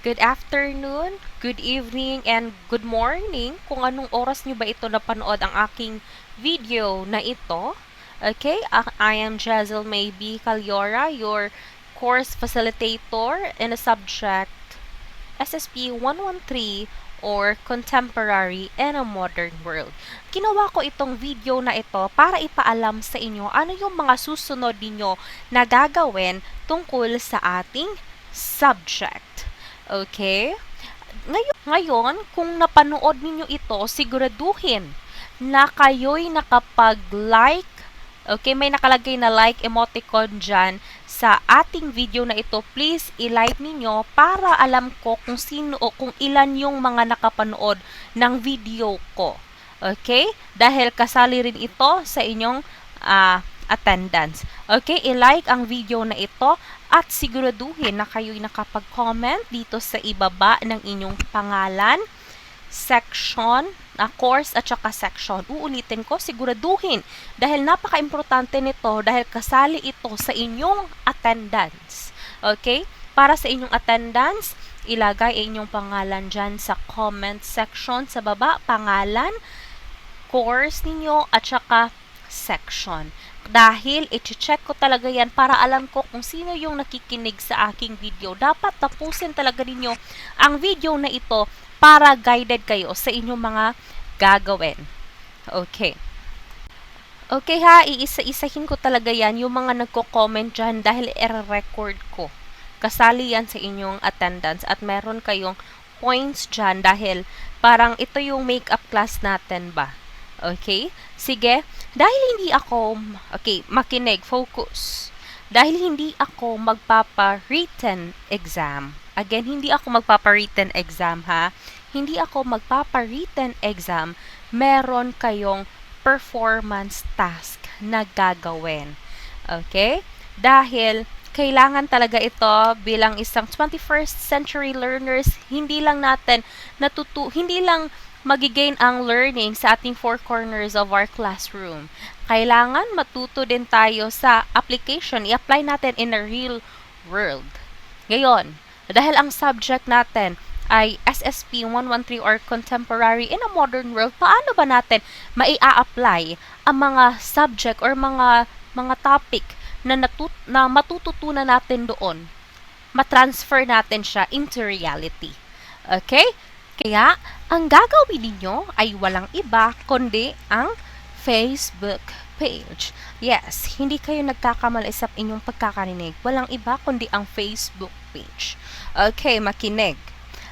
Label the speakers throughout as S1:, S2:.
S1: good afternoon, good evening, and good morning kung anong oras nyo ba ito napanood ang aking video na ito. Okay, I am Jazel Maybe Calyora, your course facilitator in a subject SSP 113 or Contemporary in a Modern World. Ginawa ko itong video na ito para ipaalam sa inyo ano yung mga susunod ninyo na gagawin tungkol sa ating subject. Okay? Ngayon, kung napanood ninyo ito, siguraduhin na kayo'y nakapag-like. Okay, may nakalagay na like emoticon dyan sa ating video na ito. Please, i-like ninyo para alam ko kung sino o kung ilan yung mga nakapanood ng video ko. Okay? Dahil kasali rin ito sa inyong attendance. Okay, i-like ang video na ito at siguraduhin na kayo'y nakapag-comment dito sa ibaba ng inyong pangalan, section, course at saka section. Uulitin ko, siguraduhin dahil napaka-importante nito dahil kasali ito sa inyong attendance. Okay? Para sa inyong attendance, ilagay inyong pangalan dyan sa comment section sa baba, pangalan, course ninyo at saka section. Dahil i-check ko talaga yan para alam ko kung sino yung nakikinig sa aking video. Dapat tapusin talaga ninyo ang video na ito para guided kayo sa inyong mga gagawin. Okay. Okay ha, iisa-isahin ko talaga yan yung mga nagko-comment dyan dahil i-record ko. Kasali yan sa inyong attendance at meron kayong points dyan dahil parang ito yung makeup class natin ba. Okay? Sige. Dahil hindi ako, makinig, focus. Dahil hindi ako magpapa-written exam. Again, hindi ako magpapa-written exam ha. Hindi ako magpapa-written exam. Meron kayong performance task na gagawin. Okay? Dahil kailangan talaga ito bilang isang 21st century learners, hindi lang magigain ang learning sa ating four corners of our classroom. Kailangan matuto din tayo sa application, i-apply natin in a real world. Ngayon, dahil ang subject natin ay SSP 113 or Contemporary in a Modern World, paano ba natin mai-apply ang mga subject or mga topic na matututunan natin doon? Matransfer natin siya into reality. Okay? Kaya, ang gagawin ninyo ay walang iba kundi ang Facebook page. Yes, hindi kayo nagkakamali sa inyong pagkakarinig. Walang iba kundi ang Facebook page. Okay, makinig.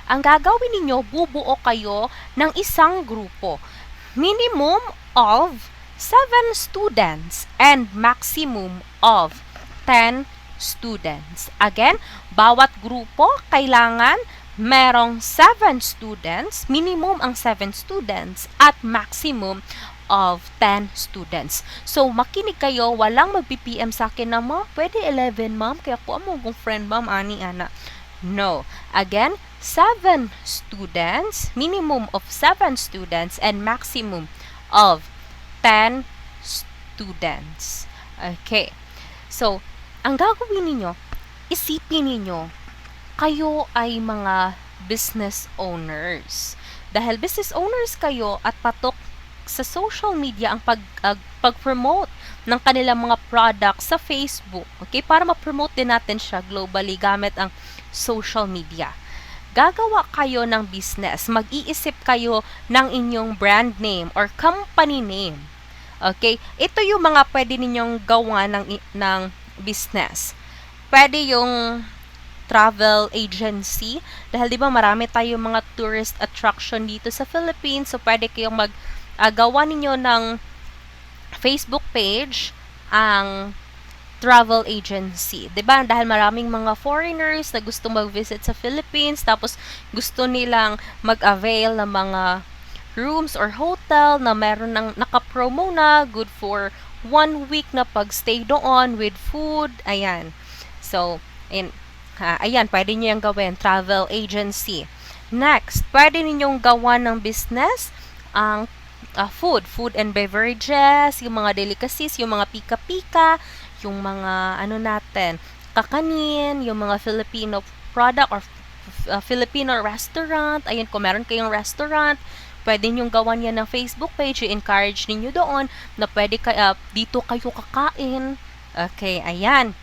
S1: Ang gagawin ninyo, bubuo kayo ng isang grupo. Minimum of 7 students and maximum of 10 students. Again, bawat grupo kailangan merong 7 students, minimum ang 7 students, at maximum of 10 students. So, makinig kayo, walang mag-PPM sa akin na, ma'am, pwede 11, ma'am, kaya po among friend, ma'am, ani, ana. No. Again, 7 students, minimum of 7 students, and maximum of 10 students. Okay. So, ang gagawin ninyo, isipin ninyo, kayo ay mga business owners. Dahil business owners kayo at patok sa social media ang pag-promote ng kanilang mga products sa Facebook. Okay? Para ma-promote din natin siya globally gamit ang social media. Gagawa kayo ng business. Mag-iisip kayo ng inyong brand name or company name. Okay? Ito yung mga pwede ninyong gawa ng business. Pwede yung travel agency dahil 'di ba marami tayong mga tourist attraction dito sa Philippines, so pwede kayong gawa ninyo ng Facebook page ang travel agency, 'di ba? Dahil maraming mga foreigners na gusto mag-visit sa Philippines tapos gusto nilang mag-avail ng mga rooms or hotel na meron ng naka-promo na good for 1 week na pag-stay doon with food, ayan. So, ayan, pwede nyo yung gawin, travel agency. Next, pwede ninyong gawa ng business ang food and beverages, yung mga delicacies, yung mga pika-pika, yung mga kakanin, yung mga Filipino product or Filipino restaurant. Ayan, kung meron kayong restaurant, pwede nyong gawan yan ng Facebook page. I-encourage ninyo doon na pwede dito kayo kakain. Okay, ayan.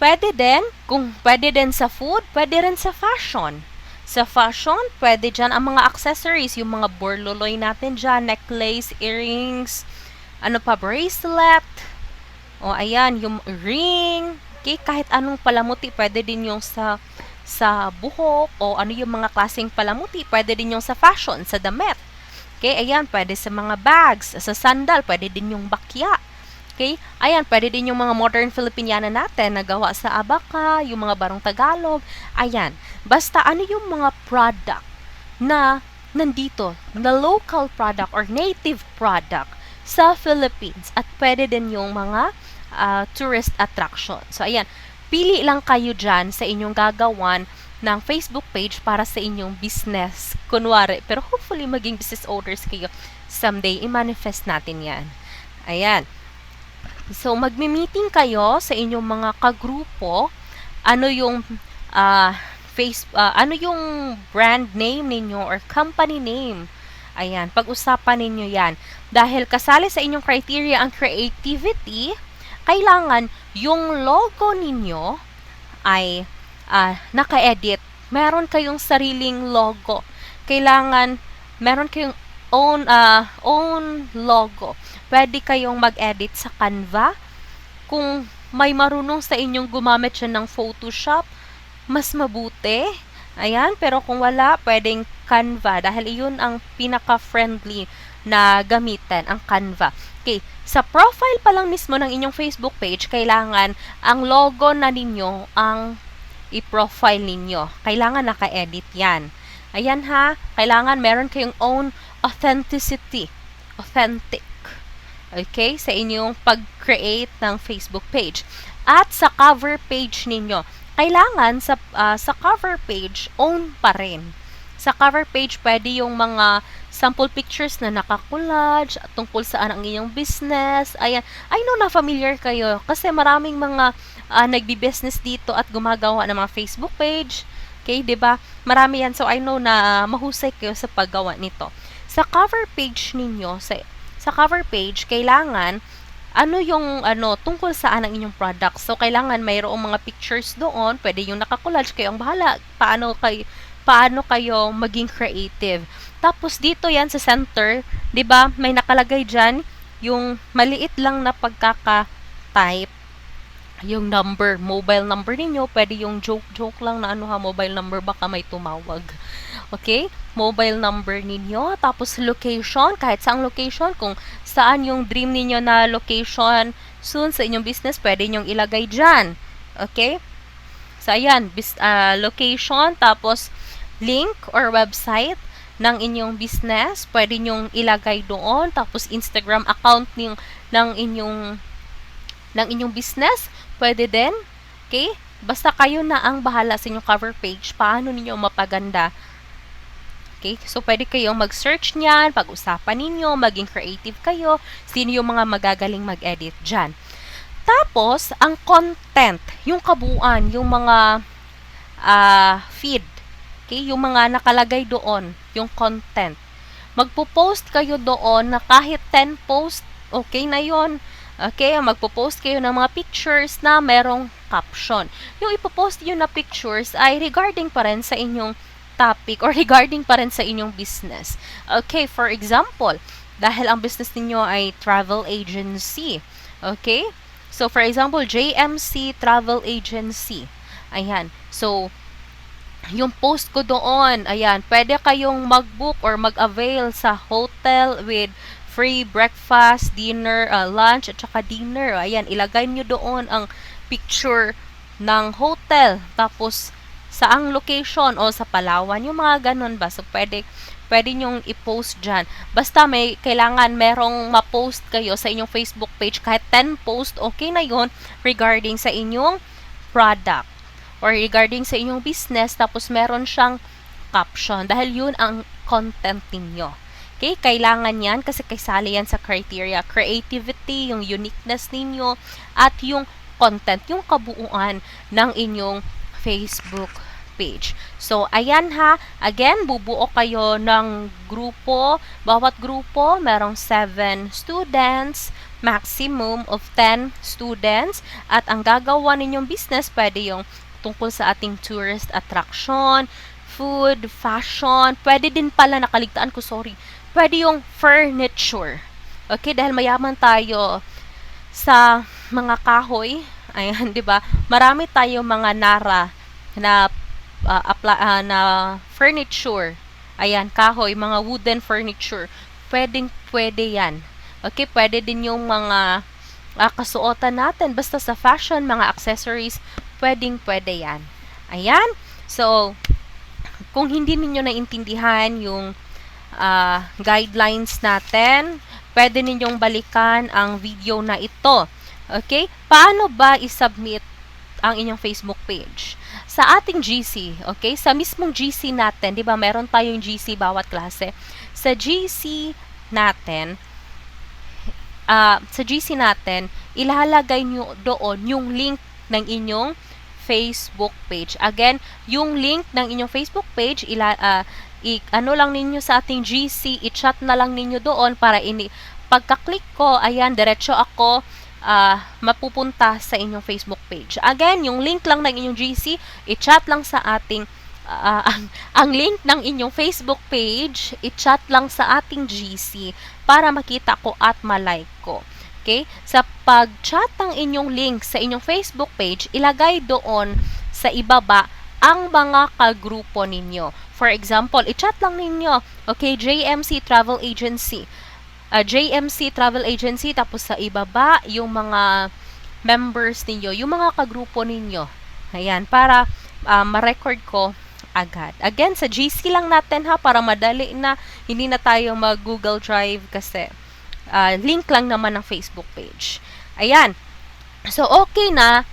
S1: Pwede din, kung pwede din sa food, pwede rin sa fashion. Sa fashion, pwede dyan ang mga accessories, yung mga borloloy natin dyan, necklace, earrings, ano pa, bracelet, o ayan, yung ring, okay, kahit anong palamuti, pwede din yung sa buhok, o ano yung mga klaseng palamuti, pwede din yung sa fashion, sa damit. Okay, ayan, pwede sa mga bags, sa sandal, pwede din yung bakya. Okay? Ayan, pwede din yung mga modern Filipiniana natin na gawa sa abaka, yung mga barong Tagalog. Ayan. Basta ano yung mga product na nandito, na local product or native product sa Philippines. At pwede din yung mga tourist attraction. So, ayan. Pili lang kayo dyan sa inyong gagawan ng Facebook page para sa inyong business. Kunwari. Pero hopefully, maging business owners kayo someday. I-manifest natin yan. Ayan. So, magmi-meeting kayo sa inyong mga kagrupo. Ano yung ano yung brand name ninyo or company name. Ayan, pag-usapan ninyo yan. Dahil kasali sa inyong criteria ang creativity, kailangan yung logo ninyo ay naka-edit. Meron kayong sariling logo. Kailangan meron kayong own logo. Pwede kayong mag-edit sa Canva. Kung may marunong sa inyong gumamit siya ng Photoshop, mas mabuti. Ayan, pero kung wala, pwedeng Canva dahil iyon ang pinaka-friendly na gamitin, ang Canva. Okay, sa profile pa lang mismo ng inyong Facebook page, kailangan ang logo na ninyo ang i-profile ninyo. Kailangan naka-edit yan. Ayan ha, kailangan meron kayong own authenticity. Authentic. Okay? Sa inyong pag-create ng Facebook page. At sa cover page ninyo, kailangan sa cover page, own pa rin. Sa cover page, pwede yung mga sample pictures na nakakulage tungkol saan ang inyong business. Ayan. I know na familiar kayo kasi maraming mga nagbi-business dito at gumagawa ng mga Facebook page. Okay, 'di ba? Marami yan. So I know na mahusay kayo sa paggawa nito. Sa cover page ninyo, sa cover page, kailangan ano yung tungkol saan ang inyong product. So kailangan mayroong mga pictures doon, pwede yung nakakollage, kayo ang bahala paano kayo maging creative. Tapos dito yan sa center, 'di ba? May nakalagay diyan yung maliit lang na pagkaka-type yung number, mobile number ninyo, pwede yung joke lang na mobile number, baka may tumawag. Okay? Mobile number ninyo, tapos location, kahit saang location, kung saan yung dream ninyo na location soon sa inyong business, pwede nyong ilagay dyan. Okay? So, ayan, location, tapos link or website ng inyong business, pwede nyong ilagay doon, tapos Instagram account ng inyong business, pwede din. Okay? Basta kayo na ang bahala sa inyong cover page, paano ninyo mapaganda. Okay? So, pwede kayong mag-search niyan, pag-usapan ninyo, maging creative kayo, sino yung mga magagaling mag-edit dyan. Tapos, ang content, yung kabuuan, yung mga feed, okay? Yung mga nakalagay doon, yung content. Magpo-post kayo doon na kahit 10 post, okay na yon. Okay, magpo-post kayo ng mga pictures na merong caption. Yung ipo-post nyo na pictures ay regarding pa rin sa inyong topic or regarding pa rin sa inyong business. Okay, for example, dahil ang business niyo ay travel agency. Okay? So, for example, JMC Travel Agency. Ayan. So, yung post ko doon, ayan, pwede kayong mag-book or mag-avail sa hotel with free breakfast, dinner, lunch, at saka dinner. Ayan, ilagay nyo doon ang picture ng hotel. Tapos, saang location o sa Palawan, yung mga ganun ba. So, pwede nyong i-post dyan. Basta kailangan merong ma-post kayo sa inyong Facebook page. Kahit 10 post, okay na yon regarding sa inyong product or regarding sa inyong business. Tapos, meron siyang caption. Dahil yun ang content ninyo. Okay, kailangan yan kasi kaisali yan sa criteria. Creativity, yung uniqueness ninyo, at yung content, yung kabuuan ng inyong Facebook page. So, ayan ha. Again, bubuo kayo ng grupo. Bawat grupo, merong 7 students, maximum of 10 students. At ang gagawa ninyong business, pwede yung tungkol sa ating tourist attraction, food, fashion. Pwede din pala, nakaligtaan ko, sorry. Pwede yung furniture. Okay, dahil mayaman tayo sa mga kahoy. Ayan, 'di ba? Marami tayong mga nara na na furniture. Ayan, kahoy, mga wooden furniture. Pwede 'yan. Okay, pwede din yung mga kasuotan natin basta sa fashion, mga accessories, pwede 'yan. Ayan. So, kung hindi ninyo naintindihan yung guidelines natin, pwede ninyong balikan ang video na ito. Okay? Paano ba i-submit ang inyong Facebook page? Sa ating GC, okay? Sa mismong GC natin, 'di ba? Meron tayong GC bawat klase. Sa GC natin, ilalagay nyo doon yung link ng inyong Facebook page. Again, yung link ng inyong Facebook page, ano lang ninyo sa ating GC, i-chat na lang ninyo doon para pagka-click ko, ayan, diretso ako mapupunta sa inyong Facebook page. Again, yung link lang ng inyong GC, i-chat lang sa ating ang link ng inyong Facebook page, i-chat lang sa ating GC para makita ko at malike ko. Okay? Sa pag-chat ng inyong link sa inyong Facebook page, ilagay doon sa ibaba ang mga kagrupo ninyo. For example, i-chat lang ninyo, okay, JMC Travel Agency. JMC Travel Agency, tapos sa ibaba, yung mga members ninyo, yung mga kagrupo ninyo. Ayan, para ma-record ko agad. Again, sa GC lang natin ha, para madali na, hindi na tayo mag-Google Drive kasi link lang naman ng Facebook page. Ayan. So, okay na,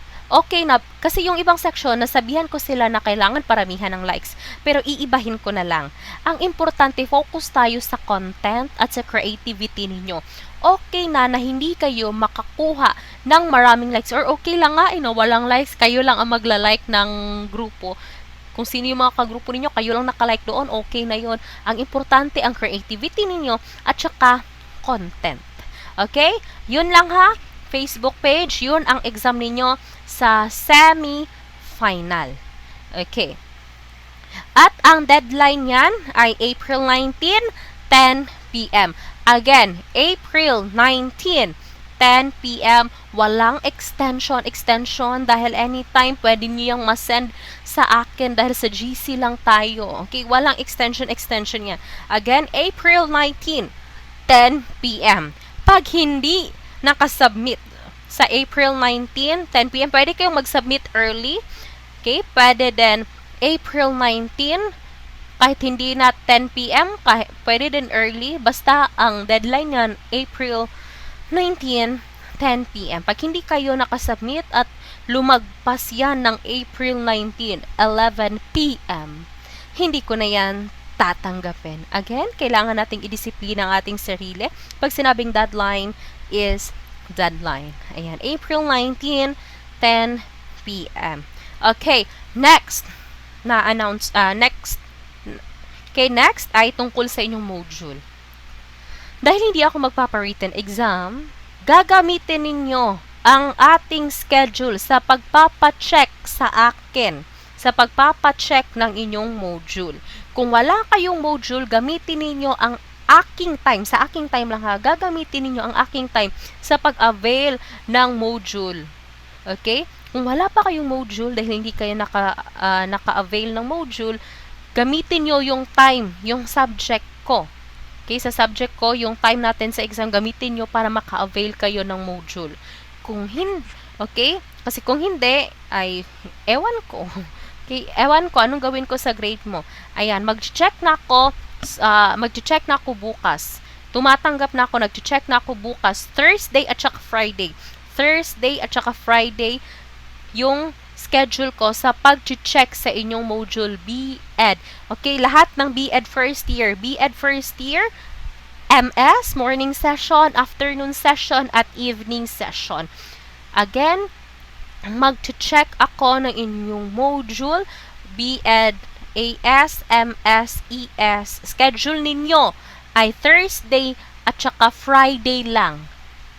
S1: kasi yung ibang section, nasabihan ko sila na kailangan paramihan ng likes. Pero iibahin ko na lang. Ang importante, focus tayo sa content at sa creativity ninyo. Okay na hindi kayo makakuha ng maraming likes. Or okay lang nga, walang likes, kayo lang ang magla-like ng grupo. Kung sino yung mga kagrupo ninyo, kayo lang nakalike doon, okay na yon. Ang importante, ang creativity ninyo at saka content. Okay? Yun lang ha. Facebook page, yun ang exam ninyo sa semi-final. Okay. At ang deadline yan ay April 19, 10 p.m. Again, April 19, 10 p.m. Walang extension dahil anytime pwede niyo yung masend sa akin dahil sa GC lang tayo. Okay, walang extension yan. Again, April 19, 10 p.m. Pag hindi nakasubmit sa April 19, 10 p.m., pwede kayong mag-submit early. Okay, pwede din April 19, kahit hindi na 10 p.m., pwede din early, basta ang deadline yan, April 19, 10 p.m. Pag hindi kayo nakasubmit at lumagpas yan ng April 19, 11 p.m., hindi ko na yan tatanggapin. Again, kailangan nating idisiplina ang ating sarili. Pag sinabing deadline is deadline. Ayan, April 19, 10 p.m. Okay, next ay tungkol sa inyong module. Dahil hindi ako magpapa-written exam, gagamitin ninyo ang ating schedule sa pagpapa-check sa akin, sa pagpapa-check ng inyong module. Kung wala kayong module, gamitin ninyo ang aking time, sa aking time lang ha, gagamitin ninyo ang aking time sa pag-avail ng module. Okay? Kung wala pa kayong module, dahil hindi kayo naka-avail ng module, gamitin nyo yung time, yung subject ko. Okay? Sa subject ko, yung time natin sa exam, gamitin nyo para maka-avail kayo ng module. Kung hindi, okay? Kasi kung hindi, ay, ewan ko. Okay? Ewan ko, anong gawin ko sa grade mo? Ayan, mag-check na ako bukas. Tumatanggap na ako, nag-check na ako bukas, Thursday at saka Friday, yung schedule ko sa pag-check sa inyong module B.Ed. Okay, lahat ng B.Ed first year, MS, morning session, afternoon session, at evening session. Again, mag-check ako ng inyong module BEd ASMSES, schedule ninyo ay Thursday at saka Friday lang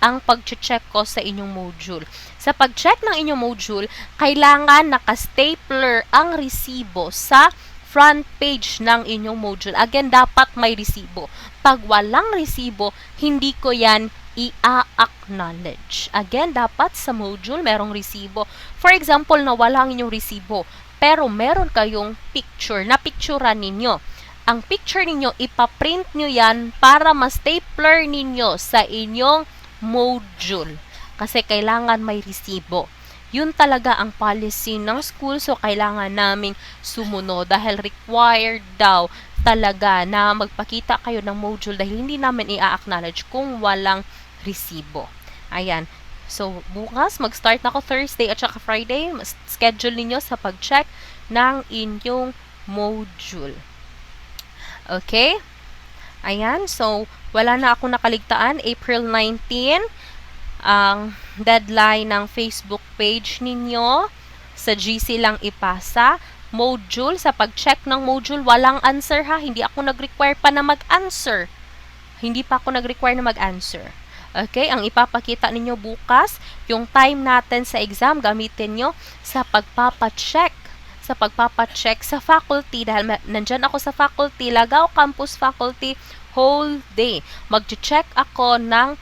S1: ang pag-check ko sa inyong module. Sa pag-check ng inyong module, kailangan naka-stapler ang resibo sa front page ng inyong module. Again, dapat may resibo. Pag walang resibo, hindi ko yan i-acknowledge. Again, dapat sa module merong resibo. For example, na walang inyong resibo, pero meron kayong picture, na picturean ninyo. Ang picture ninyo, ipaprint nyo yan para ma-stapler ninyo sa inyong module. Kasi kailangan may resibo. Yun talaga ang policy ng school, so kailangan naming sumunod dahil required daw talaga na magpakita kayo ng module dahil hindi namin i-acknowledge kung walang resibo. Ayan. So, bukas, mag-start na ako Thursday at saka Friday. Schedule ninyo sa pag-check ng inyong module. Okay? Ayan. So, wala na akong nakaligtaan. April 19, ang deadline ng Facebook page ninyo. Sa GC lang ipasa. Module, sa pag-check ng module, walang answer ha. Hindi ako nag-require pa na mag-answer. Hindi pa ako nag-require na mag-answer. Okay, ang ipapakita ninyo bukas, yung time natin sa exam, gamitin nyo sa pagpapacheck. Sa pagpapacheck sa faculty. Dahil nandyan ako sa faculty, Lagao Campus Faculty, whole day. Mag-check ako ng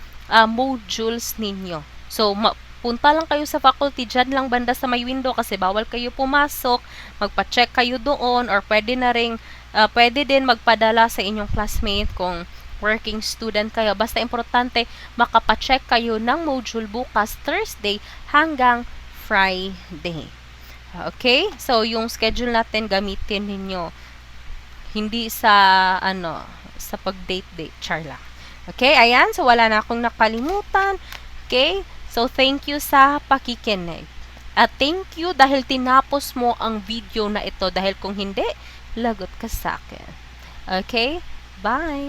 S1: modules ninyo. So, punta lang kayo sa faculty, dyan lang banda sa may window kasi bawal kayo pumasok. Magpa-check kayo doon or pwede na rin, pwede din magpadala sa inyong classmate kung working student kayo. Basta importante, makapacheck kayo ng module bukas, Thursday hanggang Friday. Okay? So, yung schedule natin, gamitin ninyo. Hindi sa, sa pag-date-date. Char lang. Okay? Ayan. So, wala na akong nakalimutan. Okay? So, thank you sa pakikinig. At thank you dahil tinapos mo ang video na ito. Dahil kung hindi, lagot ka sa akin. Okay? Bye!